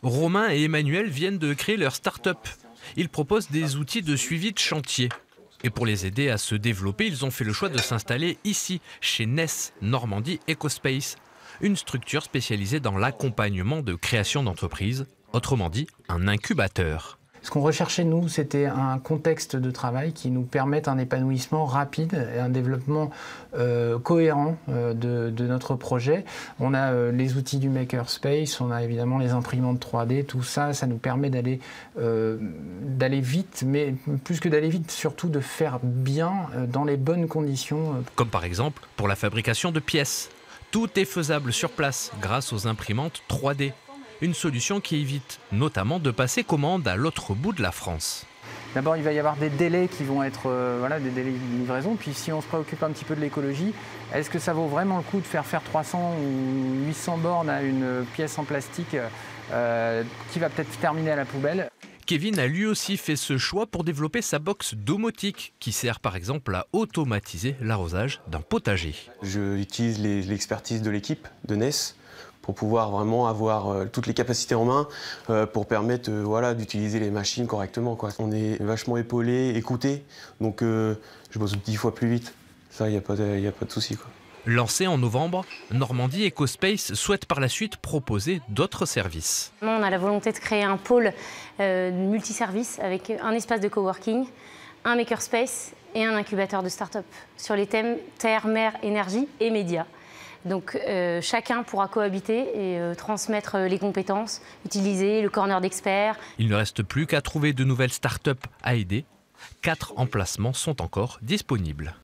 Romain et Emmanuel viennent de créer leur start-up. Ils proposent des outils de suivi de chantier. Et pour les aider à se développer, ils ont fait le choix de s'installer ici, chez NES, Normandie Ecospace, une structure spécialisée dans l'accompagnement de création d'entreprises, autrement dit un incubateur. Ce qu'on recherchait, nous, c'était un contexte de travail qui nous permette un épanouissement rapide et un développement cohérent de notre projet. On a les outils du Makerspace, on a évidemment les imprimantes 3D, tout ça, ça nous permet d'aller vite, mais plus que d'aller vite, surtout de faire bien dans les bonnes conditions. Comme par exemple pour la fabrication de pièces. Tout est faisable sur place grâce aux imprimantes 3D. Une solution qui évite notamment de passer commande à l'autre bout de la France. D'abord, il va y avoir des délais qui vont être des délais de livraison. Puis si on se préoccupe un petit peu de l'écologie, est-ce que ça vaut vraiment le coup de faire 300 ou 800 bornes à une pièce en plastique qui va peut-être terminer à la poubelle ? Kevin a lui aussi fait ce choix pour développer sa box domotique qui sert par exemple à automatiser l'arrosage d'un potager. J'utilise l'expertise de l'équipe de NES pour pouvoir vraiment avoir toutes les capacités en main pour permettre d'utiliser les machines correctement, quoi. On est vachement épaulé, écouté, donc je bosse 10 fois plus vite. Ça, il n'y a pas de souci, quoi. Lancé en novembre, Normandie Ecospace souhaite par la suite proposer d'autres services. On a la volonté de créer un pôle multiservice avec un espace de coworking, un makerspace et un incubateur de start-up sur les thèmes terre, mer, énergie et médias. Donc chacun pourra cohabiter et transmettre les compétences, utiliser le corner d'experts. Il ne reste plus qu'à trouver de nouvelles start-up à aider. 4 emplacements sont encore disponibles.